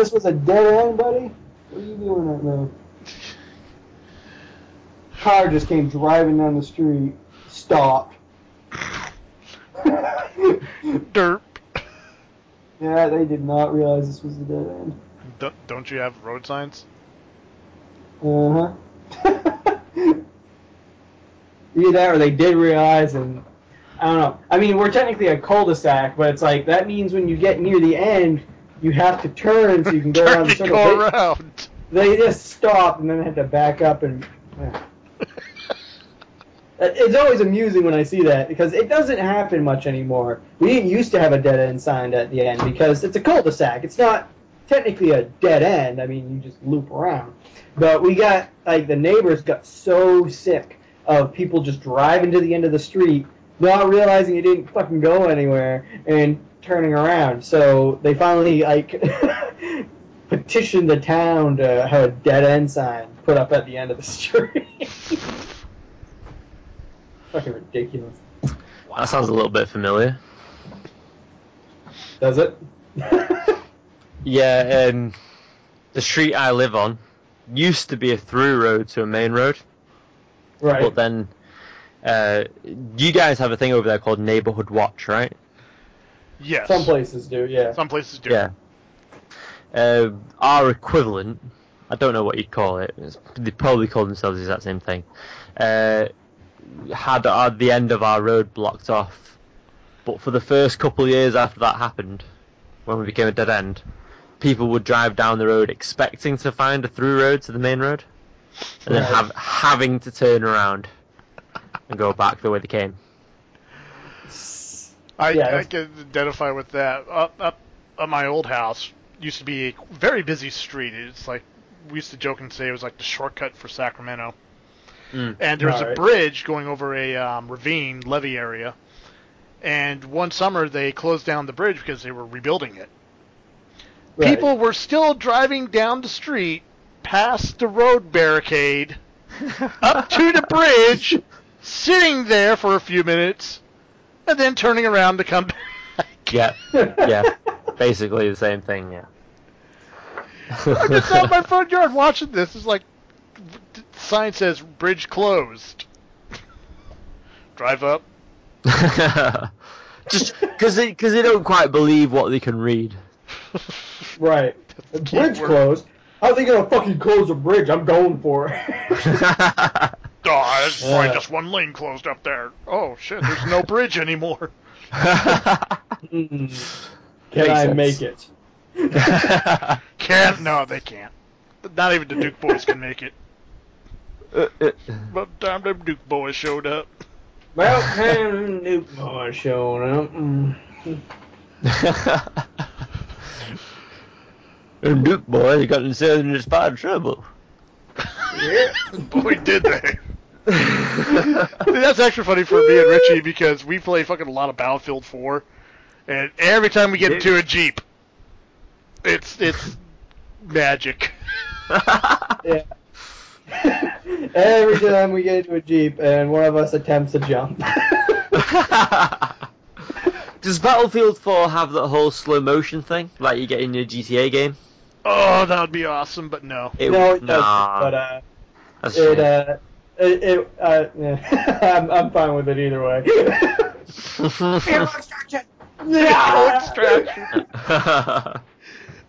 this was a dead end, buddy? What are you doing right now? Car just came driving down the street, stopped. Derp. Yeah, they did not realize this was a dead end. Don't you have road signs? Uh-huh. Either that or they did realize, and I don't know. I mean, we're technically a cul-de-sac, but it's like, that means when you get near the end, you have to turn so you can go around the circle. Go around. They just stopped and then had to back up and... It's always amusing when I see that, because it doesn't happen much anymore. We didn't used to have a dead end sign at the end, because it's a cul-de-sac. It's not technically a dead end. I mean, you just loop around. But we got, like, the neighbors got so sick of people just driving to the end of the street, not realizing it didn't fucking go anywhere, and turning around. So they finally, like, petitioned the town to have a dead end sign put up at the end of the street. Fucking ridiculous. Wow. That sounds a little bit familiar. Does it? Yeah, the street I live on used to be a through road to a main road. Right. But then, you guys have a thing over there called Neighborhood Watch, right? Yes. Some places do, yeah. Some places do. Yeah. Our equivalent, I don't know what you'd call it, they probably call themselves the exact same thing, had the end of our road blocked off. But for the first couple of years after that happened, when we became a dead end, people would drive down the road expecting to find a through road to the main road, and then having to turn around and go back the way they came. I can identify with that. Up at my old house used to be a very busy street. It's like, we used to joke and say it was like the shortcut for Sacramento. And there was a bridge going over a ravine, levee area. And one summer they closed down the bridge because they were rebuilding it. Right. People were still driving down the street, past the road barricade, up to the bridge, sitting there for a few minutes, and then turning around to come back. Yeah, basically the same thing, yeah. I'm just out in my front yard watching this. It's like, the sign says, bridge closed. Drive up. Just because they don't quite believe what they can read. Right. The bridge closed? How are they going to fucking close a bridge? I'm going for it. There's probably just one lane closed up there. Oh, shit, there's no bridge anymore. Can I make it? No, they can't. Not even the Duke boys can make it. By the time them Duke boys showed up. Well, time Duke boys showed up. Them Duke boys got themselves in a spot of trouble. Yeah. Boy, did they. That's actually funny for me and Richie, because we play fucking a lot of Battlefield 4, and every time we get into a Jeep, it's magic. Yeah. Every time we get into a Jeep and one of us attempts to jump. Does Battlefield 4 have that whole slow motion thing, like you get in your GTA game? Oh, that would be awesome, but no. It doesn't, but yeah. I'm fine with it either way. Vehicle extraction! Vehicle extraction!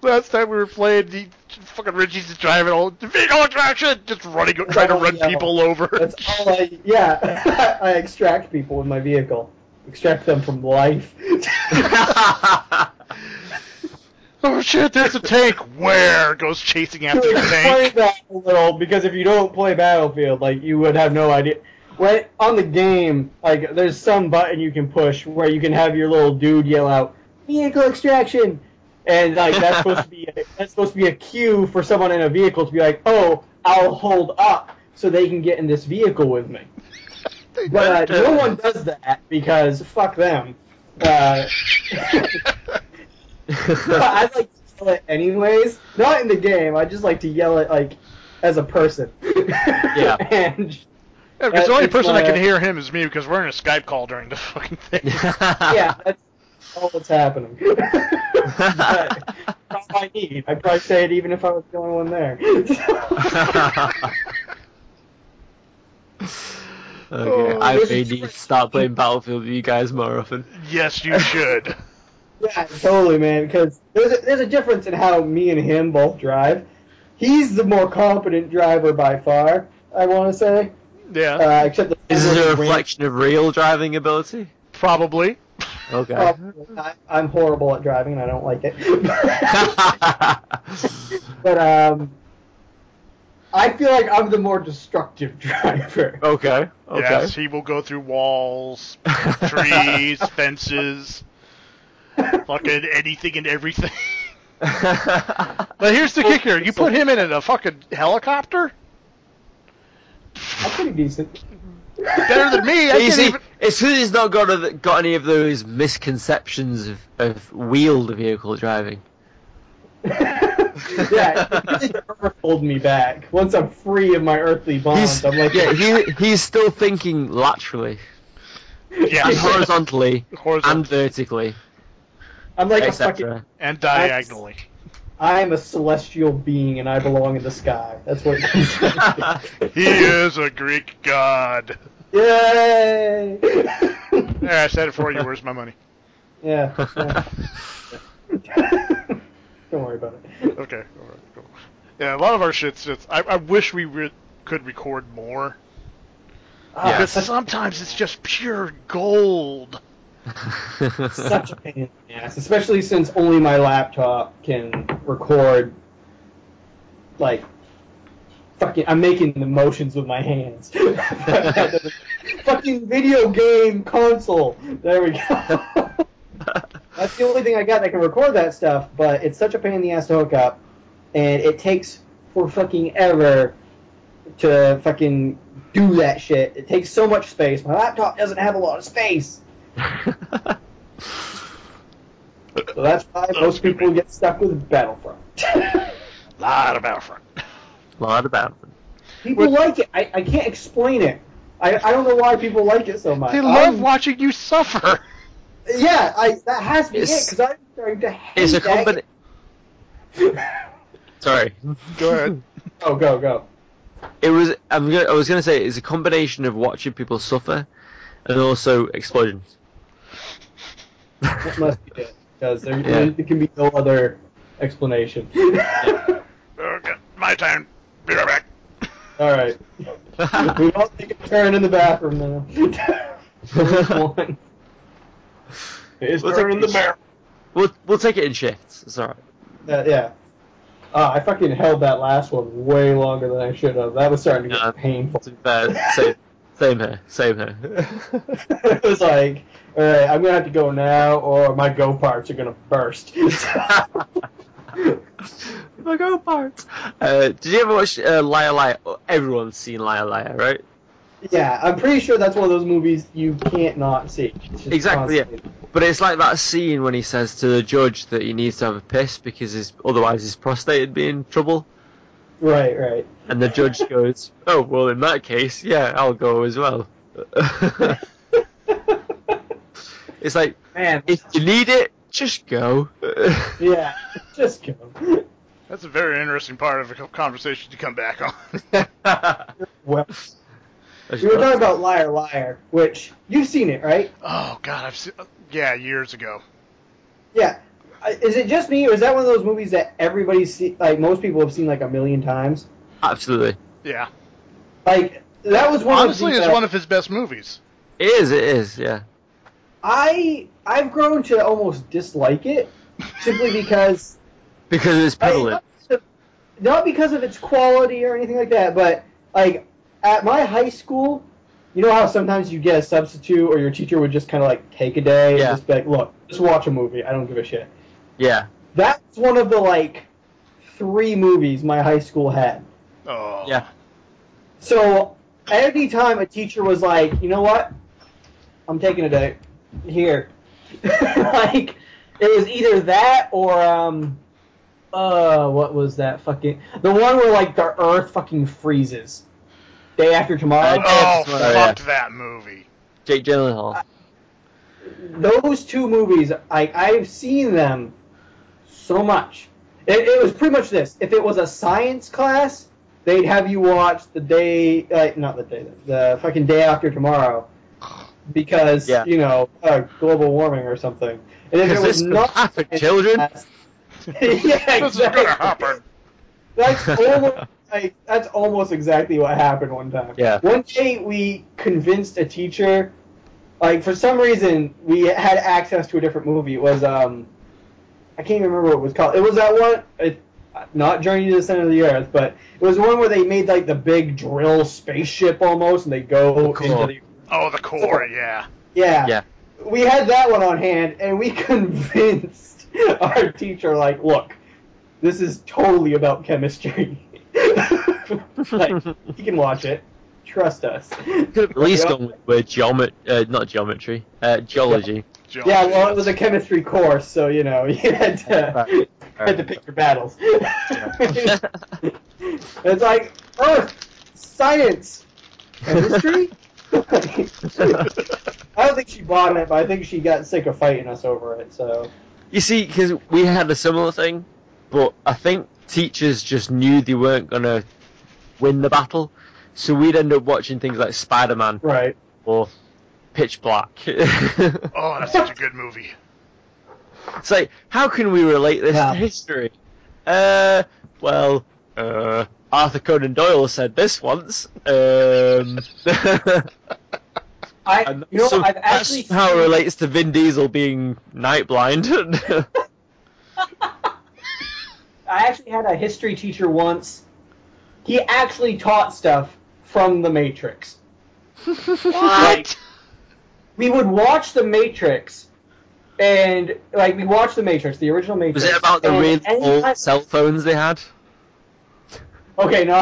Last time we were playing, fucking Richie's just driving all vehicle extraction, just running, trying to run people over. That's all I extract people with my vehicle. Extract them from life. Oh shit, there's a tank. Where? Goes chasing after the tank. Explain that a little, because if you don't play Battlefield, like, you would have no idea. Right on the game, like, there's some button you can push where you can have your little dude yell out, vehicle extraction, and like that's supposed to be a cue for someone in a vehicle to be like, oh, I'll hold up so they can get in this vehicle with me. But no one does that because fuck them. I like to yell it anyways. Not in the game. I just like to yell it like as a person. Yeah. Because the only person that can hear him is me, because we're in a Skype call during the fucking thing. Yeah. all that's happening. That's all I need. I'd probably say it even if I was the only one there. Okay, I may need to start playing Battlefield with you guys more often. Yes, you should. Yeah, totally, man. Because there's a difference in how me and him both drive. He's the more competent driver by far, I want to say. Yeah. Except Is this a reflection of real driving ability? Probably. Okay. I'm horrible at driving, and I don't like it. But I feel like I'm the more destructive driver. Okay. Yes, he will go through walls, trees, fences, fucking anything and everything. But here's the kicker: you put him in a fucking helicopter. I'm pretty decent. Better than me. You see, it's because he's not got any of those misconceptions of wheeled vehicle driving. Yeah, the earth holding me back. Once I'm free of my earthly bonds, I'm like... Yeah, he's still thinking laterally. Yeah. And horizontally. And vertically. I'm like a fucking... And diagonally. I'm a celestial being and I belong in the sky. That's what it comes down to. He is a Greek god. Yay! Yeah, I said it for you. Where's my money? Yeah. Don't worry about it. Okay. All right, cool. Yeah, a lot of our shit's just... I wish we could record more. Because sometimes it's just pure gold. Such a pain in the ass, especially since only my laptop can record. Like, fucking, I'm making the motions with my hands. Fucking video game console. There we go. That's the only thing I got that can record that stuff, but it's such a pain in the ass to hook up, and it takes for fucking ever to fucking do that shit. It takes so much space. My laptop doesn't have a lot of space. So that's why most people get stuck with Battlefront. Lot of Battlefront. People like it. I can't explain it. I don't know why people like it so much. They love watching you suffer. Yeah, that has to be it, because I'm starting to hate It's a combination. Sorry. Go ahead. Oh, go. I was gonna say it's a combination of watching people suffer and also explosions. That must be it, because there can be no other explanation. Okay, my turn. Be right back. Alright. We all take a turn in the bathroom now. One. His turn in the barrel. We'll take it in shifts. It's alright. Yeah. I fucking held that last one way longer than I should have. That was starting to get painful. Same here. It was like, alright, I'm gonna have to go now, or my go parts are gonna burst. My go parts. Did you ever watch Liar Liar? Everyone's seen Liar Liar, right? Yeah, I'm pretty sure that's one of those movies you can't not see. Exactly, yeah. But it's like that scene when he says to the judge that he needs to have a piss because otherwise his prostate would be in trouble. Right. And the judge goes, "Oh, well, in that case, yeah, I'll go as well." It's like, man, if you need it, just go. Yeah, just go. That's a very interesting part of the conversation to come back on. Well, we were talking about Liar Liar, which you've seen it, right? Oh God, I've seen. Yeah, years ago. Yeah. Is it just me, or is that one of those movies that everybody's seen, like most people have seen like a million times? Absolutely. Yeah. Like that was one. Honestly, it's one of his best movies. It is, yeah. I've grown to almost dislike it simply because it's prevalent. Not because of its quality or anything like that, but like at my high school, you know how sometimes you get a substitute or your teacher would just kind of like take a day and just be like, look, just watch a movie. I don't give a shit. Yeah. That's one of the like 3 movies my high school had. Oh. Yeah. So every time a teacher was like, you know what? I'm taking a day. Here. Like, it was either that or, what was that fucking... The one where, like, the earth fucking freezes. Day After Tomorrow. Fuck that movie. Jake Gyllenhaal. those two movies, I've seen them so much. It was pretty much this. If it was a science class, they'd have you watch the fucking Day After Tomorrow, because global warming or something. And if it was not happen, children. Class, yeah, This is gonna happen. That's almost exactly what happened one time. Yeah. One day we convinced a teacher, for some reason we had access to a different movie. It was I can't even remember what it was called. It was that one, not Journey to the Center of the Earth, but it was one where they made the big drill spaceship almost, and they go into the. Oh, the core, yeah. Yeah. We had that one on hand, and we convinced our teacher, look, this is totally about chemistry. You can watch it. Trust us. Could have at least gone with not geometry, geology. Yeah, well, it was a chemistry course, so you had to pick your battles. It's like Earth, science, chemistry. I don't think she bought it, but I think she got sick of fighting us over it. So you see, because we had a similar thing, but I think teachers just knew they weren't gonna win the battle, so we'd end up watching things like Spider-Man, right, or Pitch Black. Oh, that's such a good movie. It's like, how can we relate this to history? Arthur Conan Doyle said this once. I've actually that's how it relates to Vin Diesel being night blind. I actually had a history teacher once. He actually taught stuff from The Matrix. What? We would watch The Matrix, and we watched The Matrix, the original Matrix. Was it about the really old cell phones they had? Okay, no,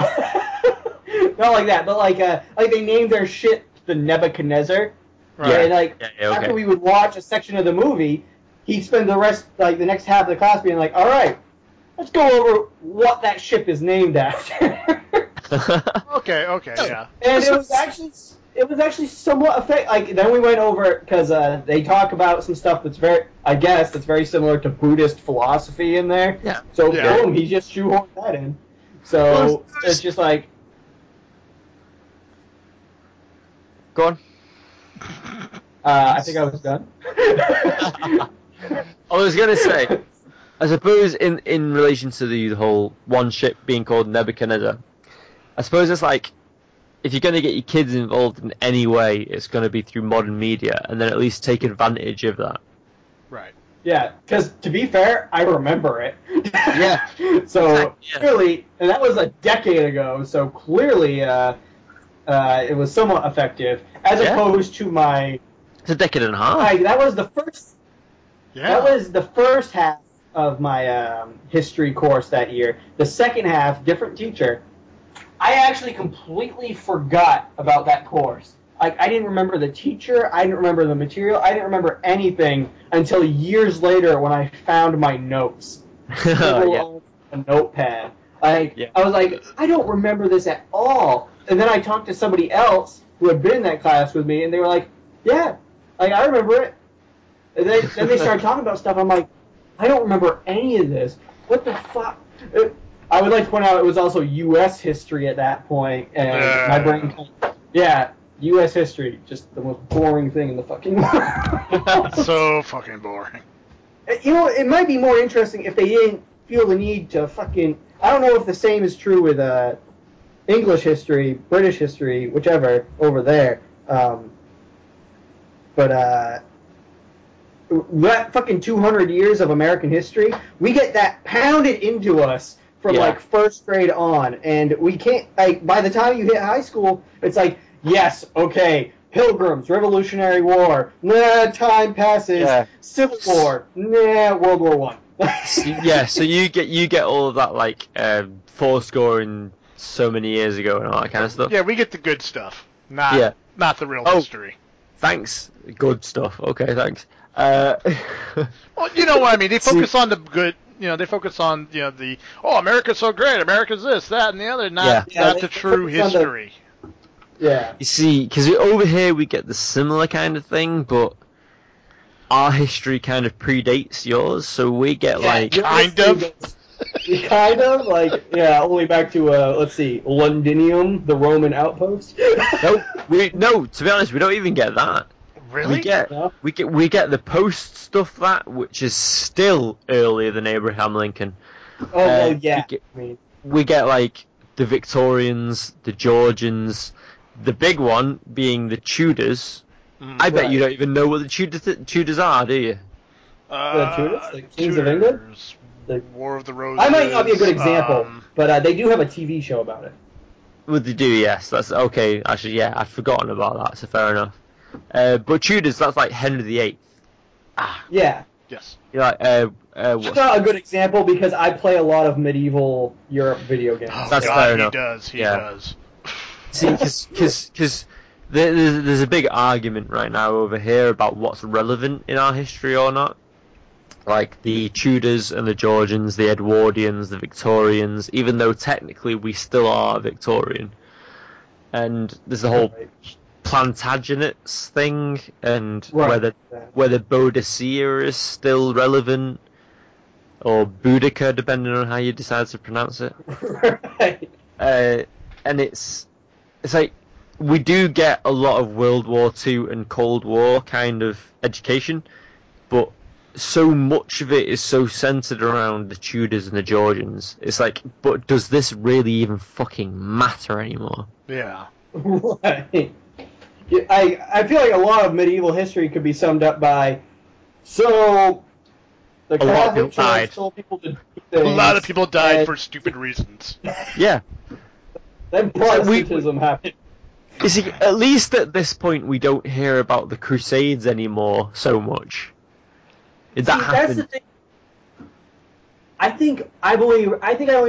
not like that, but they named their shit the Nebuchadnezzar. Right. And after we would watch a section of the movie, he'd spend the rest, the next half of the class being like, all right, let's go over what that ship is named after. Okay, yeah. And it was actually somewhat effective. Then we went over it because they talk about some stuff that's very similar to Buddhist philosophy in there. Yeah. So boom, he just shoehorned that in. So it's just like. Go on. I think I was done. I was gonna say, I suppose in relation to the whole one ship being called Nebuchadnezzar, I suppose it's like, if you're going to get your kids involved in any way, it's going to be through modern media, and then at least take advantage of that. Right. Yeah, because to be fair, I remember it. Yeah. So clearly, and that was a decade ago, so clearly it was somewhat effective, as opposed to my... It's a decade and a half. That was the first... Yeah. That was the first half of my history course that year. The second half, different teacher. I actually completely forgot about that course. I didn't remember the teacher, I didn't remember the material, I didn't remember anything until years later when I found my notes. A notepad. I was like, I don't remember this at all. And then I talked to somebody else who had been in that class with me, and they were like, yeah, I remember it. And then they started talking about stuff. I'm like, I don't remember any of this. What the fuck? I would like to point out it was also U.S. history at that point, and my brain, U.S. history, just the most boring thing in the fucking world. So fucking boring. It might be more interesting if they didn't feel the need to fucking... I don't know if the same is true with English history, British history, whichever, over there. But that fucking 200 years of American history, we get that pounded into us from first grade on, and we can't, by the time you hit high school, it's like, yes, okay, Pilgrims, Revolutionary War, time passes, Civil War, World War One. So you get all of that fourscore and so many years ago and all that kind of stuff. Yeah, we get the good stuff, not the real history. Thanks, good stuff. Okay, thanks. Well, you know what I mean. They focus on the good. They focus on the America's so great, America's this, that, and the other. Not the true history. Yeah. You see, because over here we get the similar kind of thing, but our history kind of predates yours, so we get like kind of. Kind of like only back to let's see, Londinium, the Roman outpost. No. To be honest, we don't even get that. Really? We get the post stuff which is still earlier than Abraham Lincoln. Oh yeah. We get like the Victorians, the Georgians, the big one being the Tudors. I bet you don't even know what the Tudors are, do you? The Tudors, the Kings of England. The War of the Roses. I might not be a good example, but they do have a TV show about it. Well, they do, yes. That's okay. Actually, yeah, I'd forgotten about that, so fair enough. But Tudors, that's like Henry VIII. Yeah. Yes. You're like, It's not a good example because I play a lot of medieval Europe video games. Oh, that's fair enough. He does. See, because there's a big argument right now over here about what's relevant in our history or not. Like the Tudors and the Georgians, the Edwardians, the Victorians, even though technically we still are Victorian. And there's the whole Plantagenets thing, and whether Boadicea is still relevant, or Boudica, depending on how you decide to pronounce it. Right. And it's like, we do get a lot of World War II and Cold War kind of education, but so much of it is so centered around the Tudors and the Georgians. It's like, but does this really even fucking matter anymore? Yeah. Right. I feel like a lot of medieval history could be summed up by, so the Catholic Church told people to do things. A lot of people died for stupid reasons. Yeah. Then Protestantism happened. You see, at least at this point we don't hear about the Crusades anymore so much. Did that happen? That's the thing. I think I only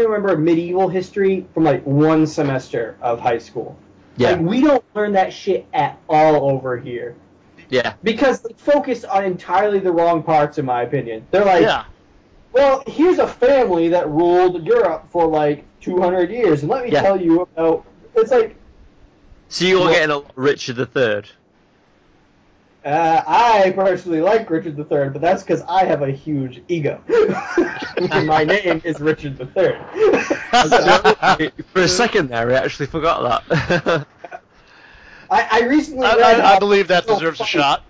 remember medieval history from like one semester of high school. Yeah. Like, we don't learn that shit at all over here. Yeah. Because they focus on entirely the wrong parts, in my opinion. They're like, well, here's a family that ruled Europe for like 200 years, and let me tell you about. It's like. So you're getting a Richard III. I personally like Richard III, but that's because I have a huge ego. And my name is Richard III. For a second there, I actually forgot that. I recently read... I believe that deserves a shot.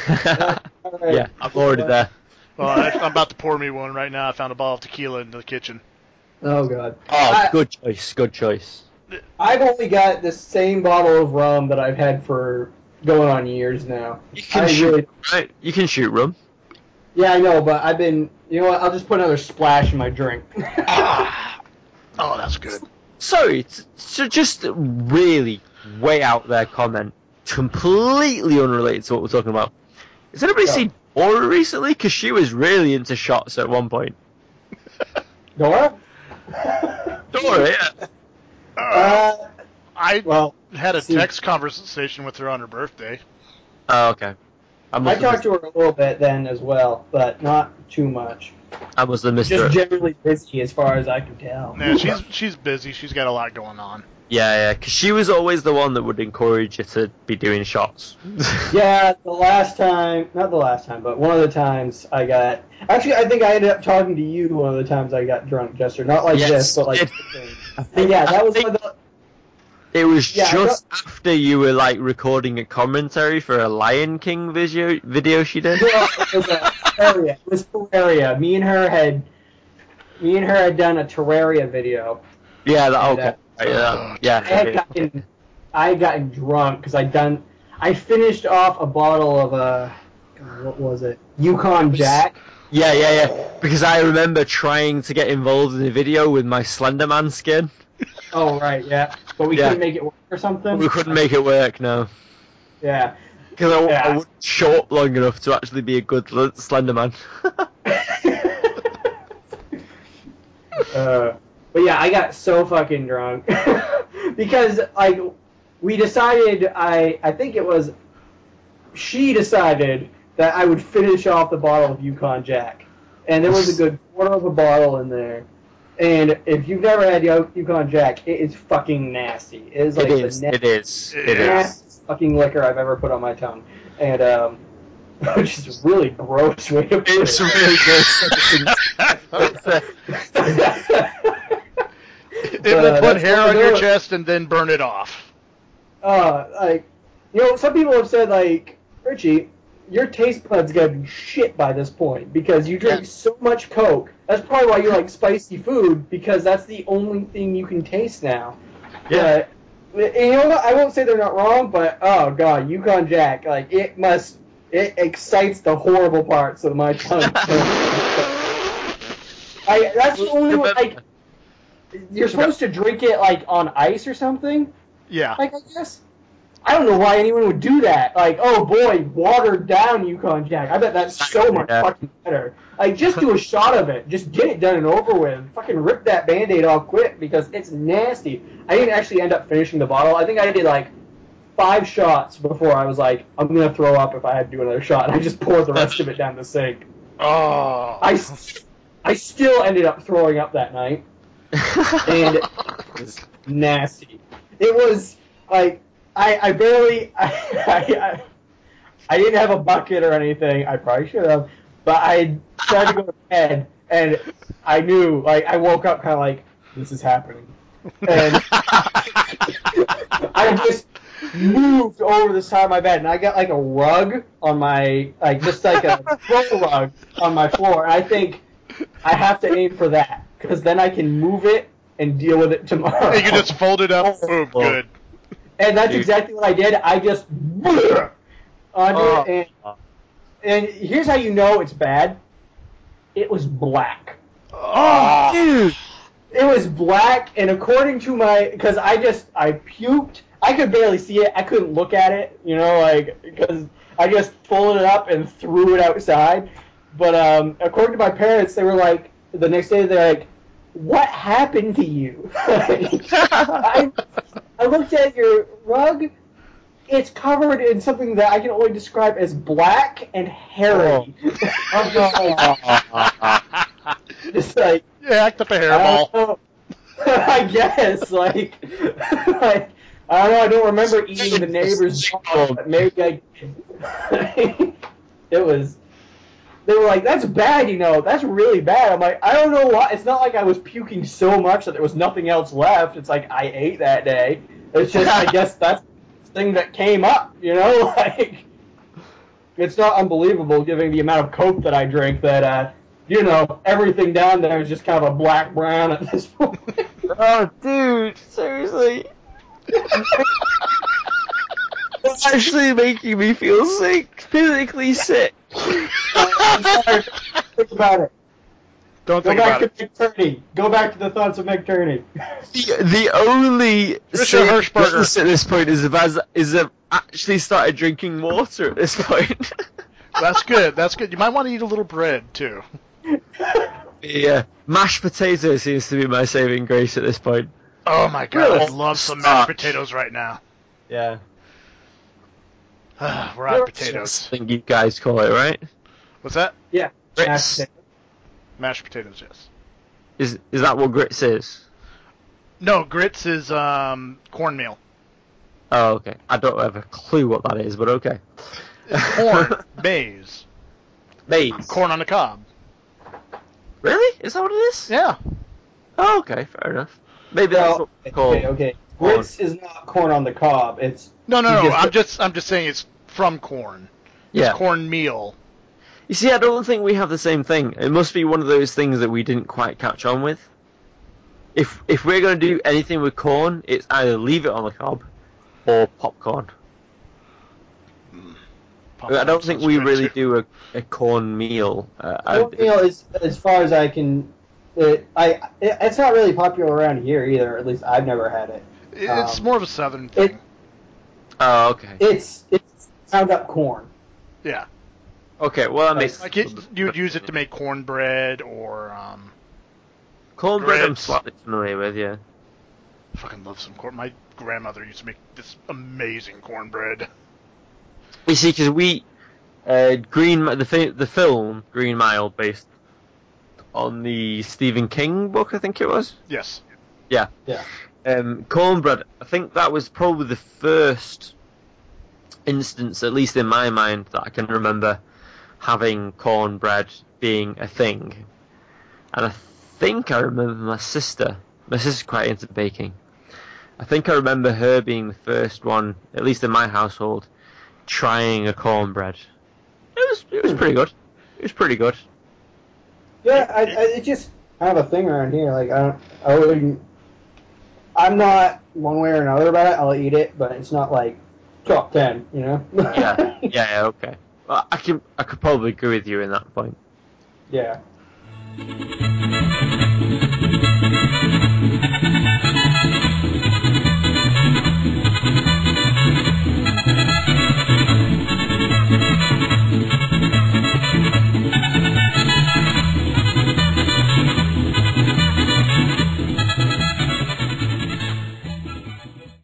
Right. Yeah, I'm already there. Well, I'm about to pour me one right now. I found a bottle of tequila in the kitchen. Oh, God. Oh, good choice, good choice. I've only got the same bottle of rum that I've had for going on years now. You can shoot, right? You can shoot rum. Yeah, I know, but I've been... You know what? I'll just put another splash in my drink. Oh, that's good. Sorry, so just really way out there comment, completely unrelated to what we're talking about. Has anybody seen Dora recently? Because she was really into shots at one point. Dora? Dora, yeah. I had a text conversation with her on her birthday. Oh, okay. I talked to her a little bit then as well, but not too much. I was the Mr. Just generally busy as far as I can tell. Yeah, she's busy. She's got a lot going on. Yeah, because she was always the one that would encourage you to be doing shots. Yeah, not the last time, but one of the times I got... Actually, I think I ended up talking to you one of the times I got drunk, Jester. Not like this, but like... Yeah, that was one of the... It was just after you were like recording a commentary for a Lion King video she did. Well, it was Terraria. It was Terraria. Me and her had done a Terraria video. Yeah. Okay. I had gotten drunk because I finished off a bottle of what was it? Yukon Jack. Yeah. Because I remember trying to get involved in the video with my Slenderman skin. Oh, right, yeah. But we couldn't make it work or something? We couldn't make it work, no. Yeah. Because I wouldn't show up long enough to actually be a good Slenderman. But yeah, I got so fucking drunk. Because, like, we decided, I think it was, she decided that I would finish off the bottle of Yukon Jack. And there was a good quarter of a bottle in there. And if you've never had Yukon Jack, it is fucking nasty. It is like it is nastiest fucking liquor I've ever put on my tongue. And which is a really gross way to put it. It's really good. It will put hair on your chest and then burn it off. Some people have said, like, Richie, your taste buds gotta be shit by this point because you drink so much Coke. That's probably why you like spicy food, because that's the only thing you can taste now. Yeah. And you know what? I won't say they're not wrong, but oh god, Yukon Jack, like it excites the horrible parts of my tongue. That's the only one. Like, you're supposed to drink it like on ice or something. Yeah. Like, I guess. I don't know why anyone would do that. Like, oh boy, watered down Yukon Jack. I bet that's so much fucking better. Like, just do a shot of it. Just get it done and over with. Fucking rip that Band-Aid off quick because it's nasty. I didn't actually end up finishing the bottle. I think I did like 5 shots before I was like, I'm going to throw up if I had to do another shot. And I just poured the rest of it down the sink. Oh. I still ended up throwing up that night. And it was nasty. It was like, I didn't have a bucket or anything. I probably should have. But I tried to go to bed, and I knew, like, I woke up kind of like, this is happening. And I just moved over the side of my bed, and I got, like, a rug on my, like, just like a throw rug on my floor. And I think I have to aim for that, because then I can move it and deal with it tomorrow. You can just fold it up, boom, good. And that's exactly what I did. I just onto it, and here's how you know it's bad. It was black. Oh, dude! It was black, and according to because I puked. I could barely see it. I couldn't look at it, like, because I just folded it up and threw it outside. But according to my parents, they were like, the next day they're like, what happened to you? I looked at your rug. It's covered in something that I can only describe as black and hairy. Just like, yeah, act up a hairball. I guess, like, I don't know. I don't remember eating the neighbor's dog, but maybe I did. It was. They were like, that's bad, that's really bad. I'm like, I don't know why. It's not like I was puking so much that there was nothing else left. It's like I ate that day. It's just, I guess that's the thing that came up, like, it's not unbelievable given the amount of Coke that I drink that, everything down there is just kind of a black-brown at this point. Oh, dude, seriously. It's actually making me feel sick, physically sick. I'm sorry. Think about it. Don't think about it. Go back to Meg Turney. Go back to the thoughts of Meg Turney. The only Trisha Hirschberger at this point is I've actually started drinking water at this point. That's good. That's good. You might want to eat a little bread too. Yeah, mashed potato seems to be my saving grace at this point. Oh my god, I love some mashed potatoes right now. Yeah. We're out of potatoes. I think you guys call it, right? What's that? Yeah. Grits. Mashed potatoes, yes. Is that what grits is? No, grits is cornmeal. Oh, okay. I don't have a clue what that is, but okay. It's corn, maize. Maize. Corn on the cob. Really? Is that what it is? Yeah. Oh, okay, fair enough. Maybe that's what it's called. Okay. Grits is not corn on the cob. It's No. I'm just saying it's from corn. Yeah. It's cornmeal. You see, I don't think we have the same thing. It must be one of those things that we didn't quite catch on with. If we're going to do anything with corn, it's either leave it on the cob or popcorn. I don't think we really do a corn meal. Cornmeal is, as far as I can, it's not really popular around here either. At least I've never had it. It's more of a southern thing. Oh, okay. It's ground up corn. Yeah. Okay, well, that makes... Like you'd use it to make cornbread or, cornbread I'm grits. slightly familiar with, yeah. I fucking love some corn. My grandmother used to make this amazing cornbread. You see, because the film Green Mile, based on the Stephen King book, I think it was? Yes. Yeah. Yeah. Cornbread, I think that was probably the first instance, at least in my mind, that I can remember having cornbread being a thing. And I think I remember my sister's quite into baking. I think I remember her being the first one, at least in my household, trying a cornbread. It was pretty good. It was pretty good. Yeah, I just have a thing around here. Like I'm not one way or another about it. I'll eat it, but it's not like top 10, you know? yeah, okay. Well, I could probably agree with you in that point. Yeah.